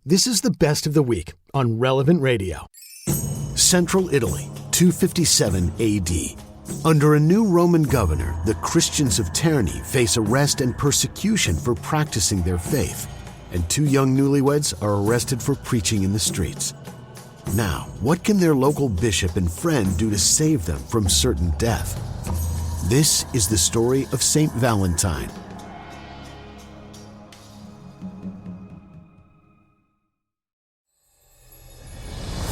This is the best of the week on Relevant Radio. Central Italy, 257 AD. Under a new Roman governor, the Christians of Terni face arrest and persecution for practicing their faith, and two young newlyweds are arrested for preaching in the streets. Now, what can their local bishop and friend do to save them from certain death? This is the story of Saint Valentine.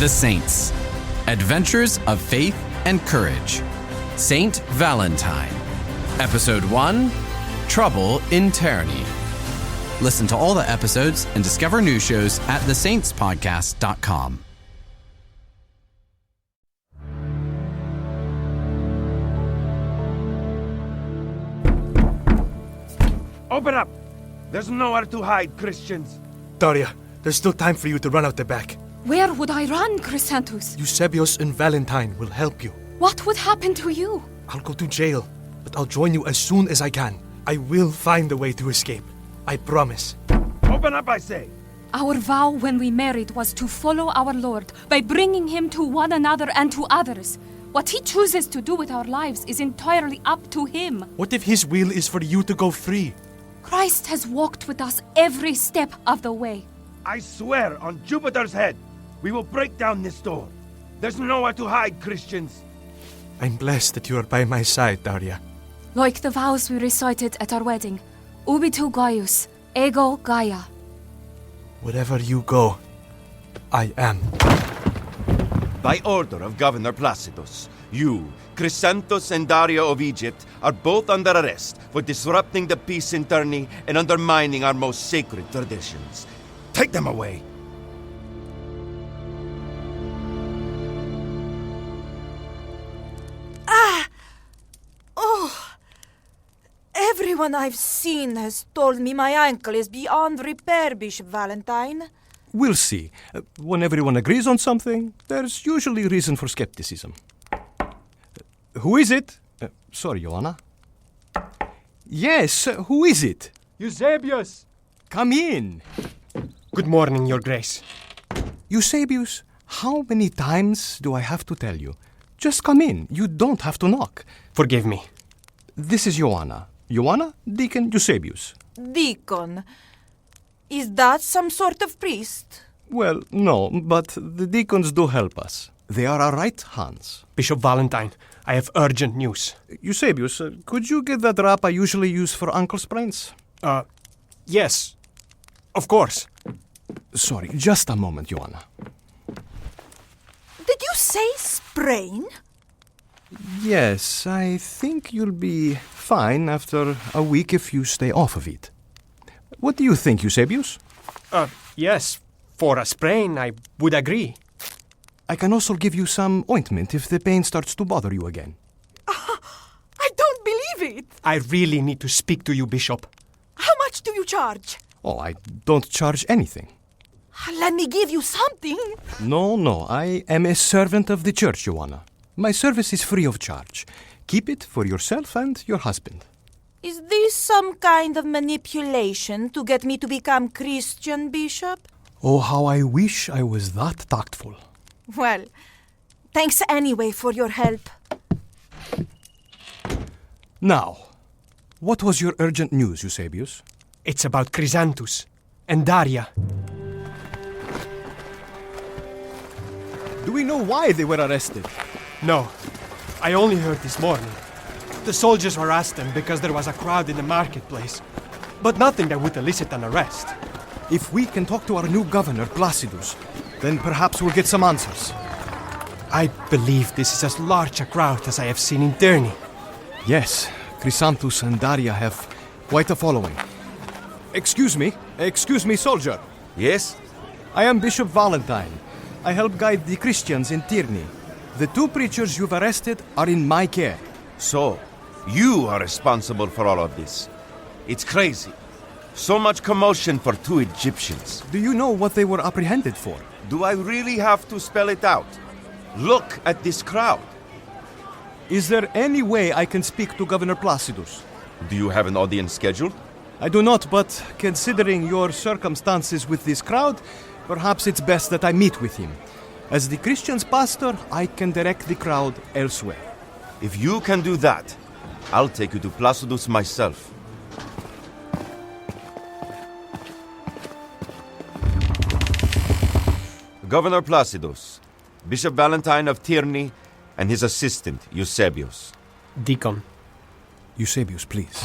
The Saints. Adventures of Faith and Courage. Saint Valentine. Episode 1, Trouble in Terni. Listen to all the episodes and discover new shows at thesaintspodcast.com. Open up! There's nowhere to hide, Christians. Daria, there's still time for you to run out the back. Where would I run, Chrysanthus? Eusebius and Valentine will help you. What would happen to you? I'll go to jail, but I'll join you as soon as I can. I will find a way to escape. I promise. Open up, I say! Our vow when we married was to follow our Lord by bringing him to one another and to others. What he chooses to do with our lives is entirely up to him. What if his will is for you to go free? Christ has walked with us every step of the way. I swear on Jupiter's head, we will break down this door. There's nowhere to hide, Christians. I'm blessed that you are by my side, Daria. Like the vows we recited at our wedding. Ubi tu Gaius, ego Gaia. Wherever you go, I am. By order of Governor Placidus, you, Chrysanthus and Daria of Egypt, are both under arrest for disrupting the peace in Terni and undermining our most sacred traditions. Take them away. Everyone I've seen has told me my ankle is beyond repair, Bishop Valentine. We'll see. When everyone agrees on something, there's usually reason for skepticism. Who is it? Sorry, Joanna. Yes, who is it? Eusebius! Come in. Good morning, Your Grace. Eusebius, how many times do I have to tell you? Just come in. You don't have to knock. Forgive me. This is Joanna. Joanna, Deacon Eusebius. Deacon. Is that some sort of priest? Well, no, but the deacons do help us. They are our right hands. Bishop Valentine, I have urgent news. Eusebius, could you get that wrap I usually use for ankle sprains? Yes. Of course. Sorry, just a moment, Joanna. Did you say sprain? Yes, I think you'll be fine after a week if you stay off of it. What do you think, Eusebius? Yes. For a sprain, I would agree. I can also give you some ointment if the pain starts to bother you again. I don't believe it. I really need to speak to you, Bishop. How much do you charge? Oh, I don't charge anything. Let me give you something. No, I am a servant of the church, Joanna. My service is free of charge. Keep it for yourself and your husband. Is this some kind of manipulation to get me to become Christian, Bishop? Oh, how I wish I was that tactful. Well, thanks anyway for your help. Now, what was your urgent news, Eusebius? It's about Chrysanthus and Daria. Do we know why they were arrested? No, I only heard this morning. The soldiers harassed them because there was a crowd in the marketplace, but nothing that would elicit an arrest. If we can talk to our new governor, Placidus, then perhaps we'll get some answers. I believe this is as large a crowd as I have seen in Terni. Yes, Chrysanthus and Daria have quite a following. Excuse me, soldier. Yes? I am Bishop Valentine. I help guide the Christians in Terni. The two preachers you've arrested are in my care. So, you are responsible for all of this. It's crazy. So much commotion for two Egyptians. Do you know what they were apprehended for? Do I really have to spell it out? Look at this crowd. Is there any way I can speak to Governor Placidus? Do you have an audience scheduled? I do not, but considering your circumstances with this crowd, Perhaps it's best that I meet with him. As the Christian's pastor, I can direct the crowd elsewhere. If you can do that, I'll take you to Placidus myself. Governor Placidus, Bishop Valentine of Terni, and his assistant, Eusebius. Deacon. Eusebius, please.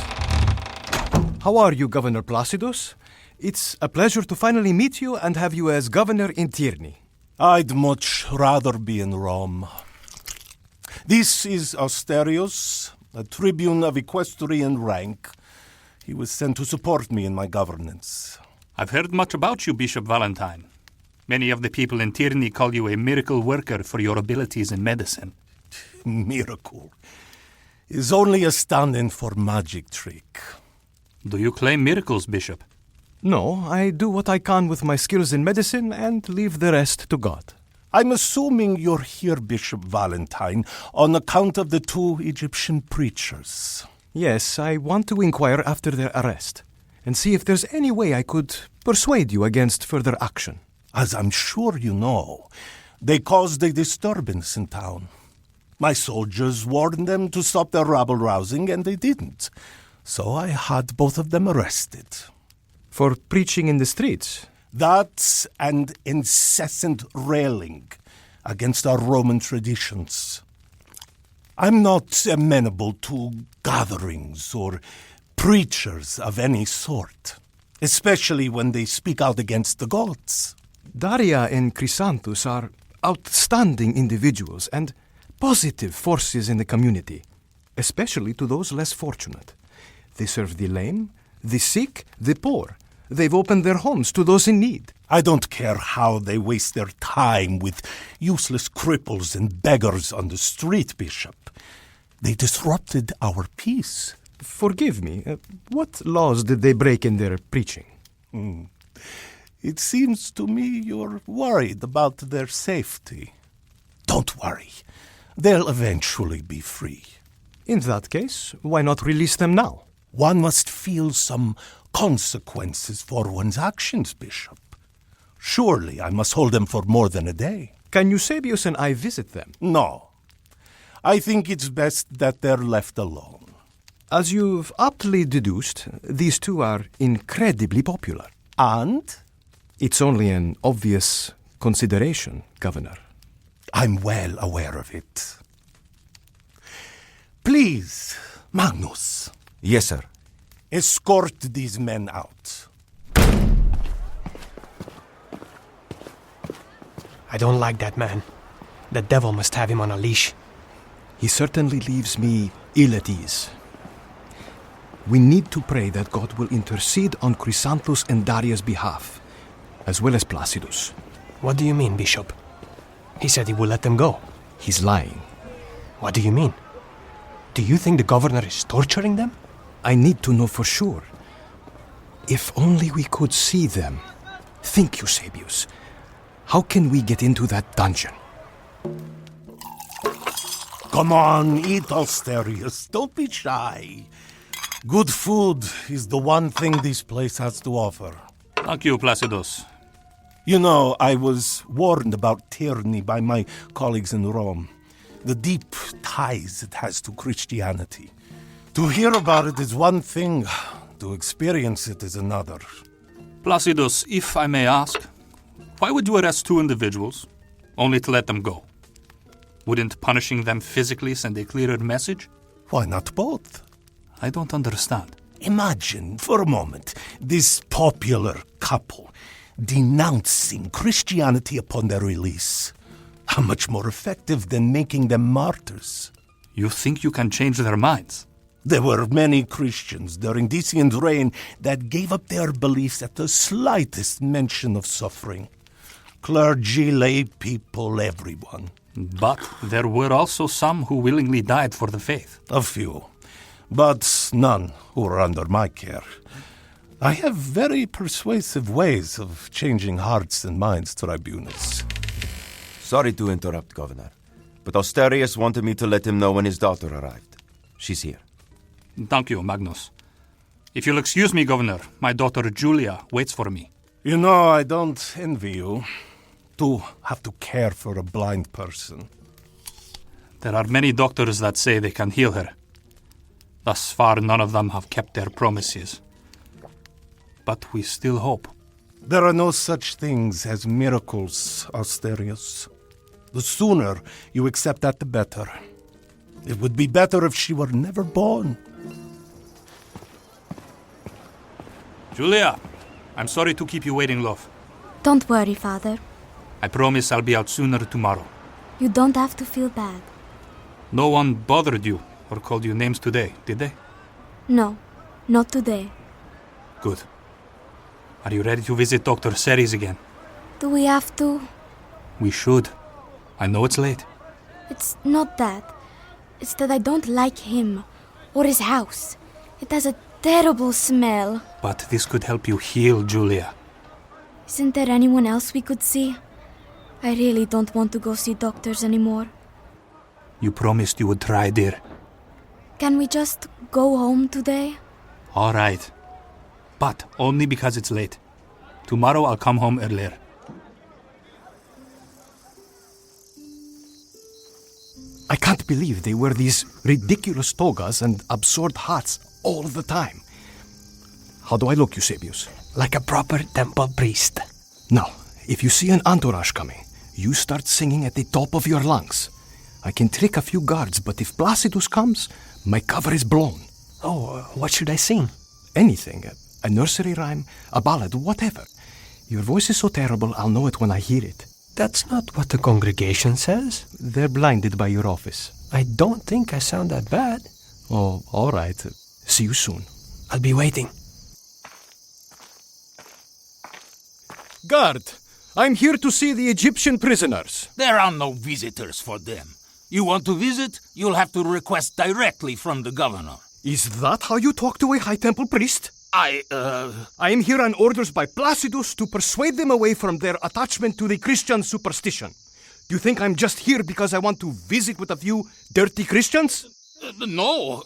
How are you, Governor Placidus? It's a pleasure to finally meet you and have you as governor in Terni. I'd much rather be in Rome. This is Asterius, a tribune of equestrian rank. He was sent to support me in my governance. I've heard much about you, Bishop Valentine. Many of the people in Terni call you a miracle worker for your abilities in medicine. Miracle is only a stand-in for magic trick. Do you claim miracles, Bishop? No, I do what I can with my skills in medicine and leave the rest to God. I'm assuming you're here, Bishop Valentine, on account of the 2 Egyptian preachers. Yes, I want to inquire after their arrest and see if there's any way I could persuade you against further action. As I'm sure you know, they caused a disturbance in town. My soldiers warned them to stop their rabble-rousing, and they didn't. So I had both of them arrested. For preaching in the streets? That and incessant railing against our Roman traditions. I'm not amenable to gatherings or preachers of any sort, especially when they speak out against the gods. Daria and Chrysanthus are outstanding individuals and positive forces in the community, especially to those less fortunate. They serve the lame, the sick, the poor. They've opened their homes to those in need. I don't care how they waste their time with useless cripples and beggars on the street, Bishop. They disrupted our peace. Forgive me, what laws did they break in their preaching? It seems to me you're worried about their safety. Don't worry. They'll eventually be free. In that case, why not release them now? One must feel some consequences for one's actions, Bishop. Surely I must hold them for more than a day. Can Eusebius and I visit them? No. I think it's best that they're left alone. As you've aptly deduced, these two are incredibly popular. And? It's only an obvious consideration, Governor. I'm well aware of it. Please, Magnus. Yes, sir. Escort these men out. I don't like that man. The devil must have him on a leash. He certainly leaves me ill at ease. We need to pray that God will intercede on Chrysanthus and Daria's behalf, as well as Placidus. What do you mean, Bishop? He said he will let them go. He's lying. What do you mean? Do you think the governor is torturing them? I need to know for sure. If only we could see them. Think, Eusebius. How can we get into that dungeon? Come on, eat, Asterius. Don't be shy. Good food is the one thing this place has to offer. Thank you, Placidus. You know, I was warned about Terni by my colleagues in Rome. The deep ties it has to Christianity. To hear about it is one thing, to experience it is another. Placidus, if I may ask, why would you arrest 2 individuals, only to let them go? Wouldn't punishing them physically send a clearer message? Why not both? I don't understand. Imagine, for a moment, this popular couple denouncing Christianity upon their release. How much more effective than making them martyrs? You think you can change their minds? There were many Christians during Decian's reign that gave up their beliefs at the slightest mention of suffering. Clergy, lay people, everyone. But there were also some who willingly died for the faith. A few, but none who were under my care. I have very persuasive ways of changing hearts and minds, Tribunus. Sorry to interrupt, Governor, but Asterius wanted me to let him know when his daughter arrived. She's here. Thank you, Magnus. If you'll excuse me, Governor, my daughter Julia waits for me. You know, I don't envy you. To have to care for a blind person. There are many doctors that say they can heal her. Thus far, none of them have kept their promises. But we still hope. There are no such things as miracles, Asterius. The sooner you accept that, the better. It would be better if she were never born. Julia, I'm sorry to keep you waiting, love. Don't worry, Father. I promise I'll be out sooner tomorrow. You don't have to feel bad. No one bothered you or called you names today, did they? No, not today. Good. Are you ready to visit Dr. Ceres again? Do we have to? We should. I know it's late. It's not that. It's that I don't like him or his house. It has a terrible smell. But this could help you heal, Julia. Isn't there anyone else we could see? I really don't want to go see doctors anymore. You promised you would try, dear. Can we just go home today? All right. But only because it's late. Tomorrow I'll come home earlier. I can't believe they wear these ridiculous togas and absurd hats all the time. How do I look, Eusebius? Like a proper temple priest. Now, if you see an entourage coming, you start singing at the top of your lungs. I can trick a few guards, but if Placidus comes, my cover is blown. Oh, what should I sing? Anything. A nursery rhyme, a ballad, whatever. Your voice is so terrible, I'll know it when I hear it. That's not what the congregation says. They're blinded by your office. I don't think I sound that bad. Oh, all right. See you soon. I'll be waiting. Guard! I'm here to see the Egyptian prisoners. There are no visitors for them. You want to visit, you'll have to request directly from the governor. Is that how you talk to a high temple priest? I am here on orders by Placidus to persuade them away from their attachment to the Christian superstition. Do you think I'm just here because I want to visit with a few dirty Christians? No,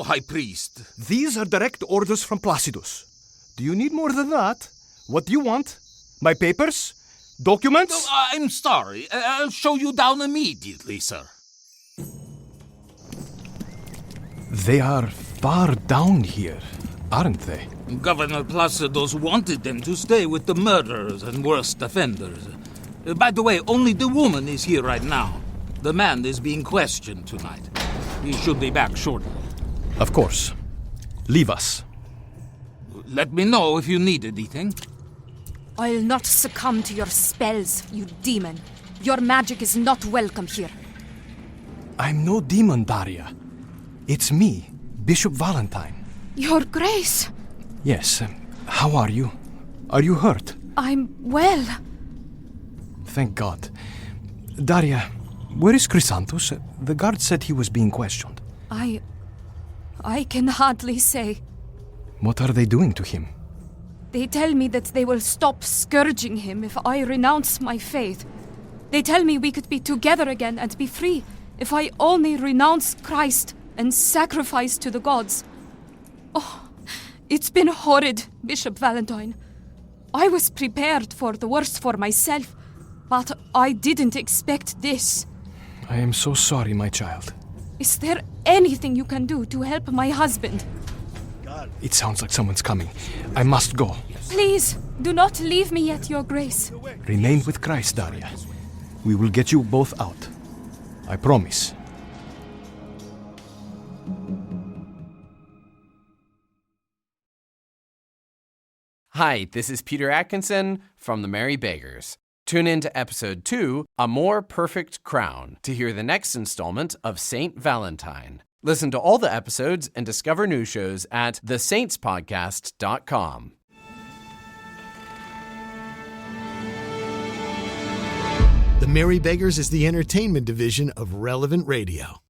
High Priest. These are direct orders from Placidus. Do you need more than that? What do you want? My papers? Documents? I'm sorry. I'll show you down immediately, sir. They are far down here, aren't they? Governor Placidus wanted them to stay with the murderers and worst offenders. By the way, only the woman is here right now. The man is being questioned tonight. He should be back shortly. Of course. Leave us. Let me know if you need anything. I'll not succumb to your spells, you demon. Your magic is not welcome here. I'm no demon, Daria. It's me, Bishop Valentine. Your Grace. Yes. How are you? Are you hurt? I'm well. Thank God. Daria, where is Chrysanthus? The guard said he was being questioned. I can hardly say. What are they doing to him? They tell me that they will stop scourging him if I renounce my faith. They tell me we could be together again and be free if I only renounce Christ and sacrifice to the gods. Oh, it's been horrid, Bishop Valentine. I was prepared for the worst for myself, but I didn't expect this. I am so sorry, my child. Is there anything you can do to help my husband? It sounds like someone's coming. I must go. Please, do not leave me yet, Your Grace. Remain with Christ, Daria. We will get you both out. I promise. Hi, this is Peter Atkinson from the Merry Beggars. Tune in to episode 2, A More Perfect Crown, to hear the next installment of Saint Valentine. Listen to all the episodes and discover new shows at thesaintspodcast.com. The Merry Beggars is the entertainment division of Relevant Radio.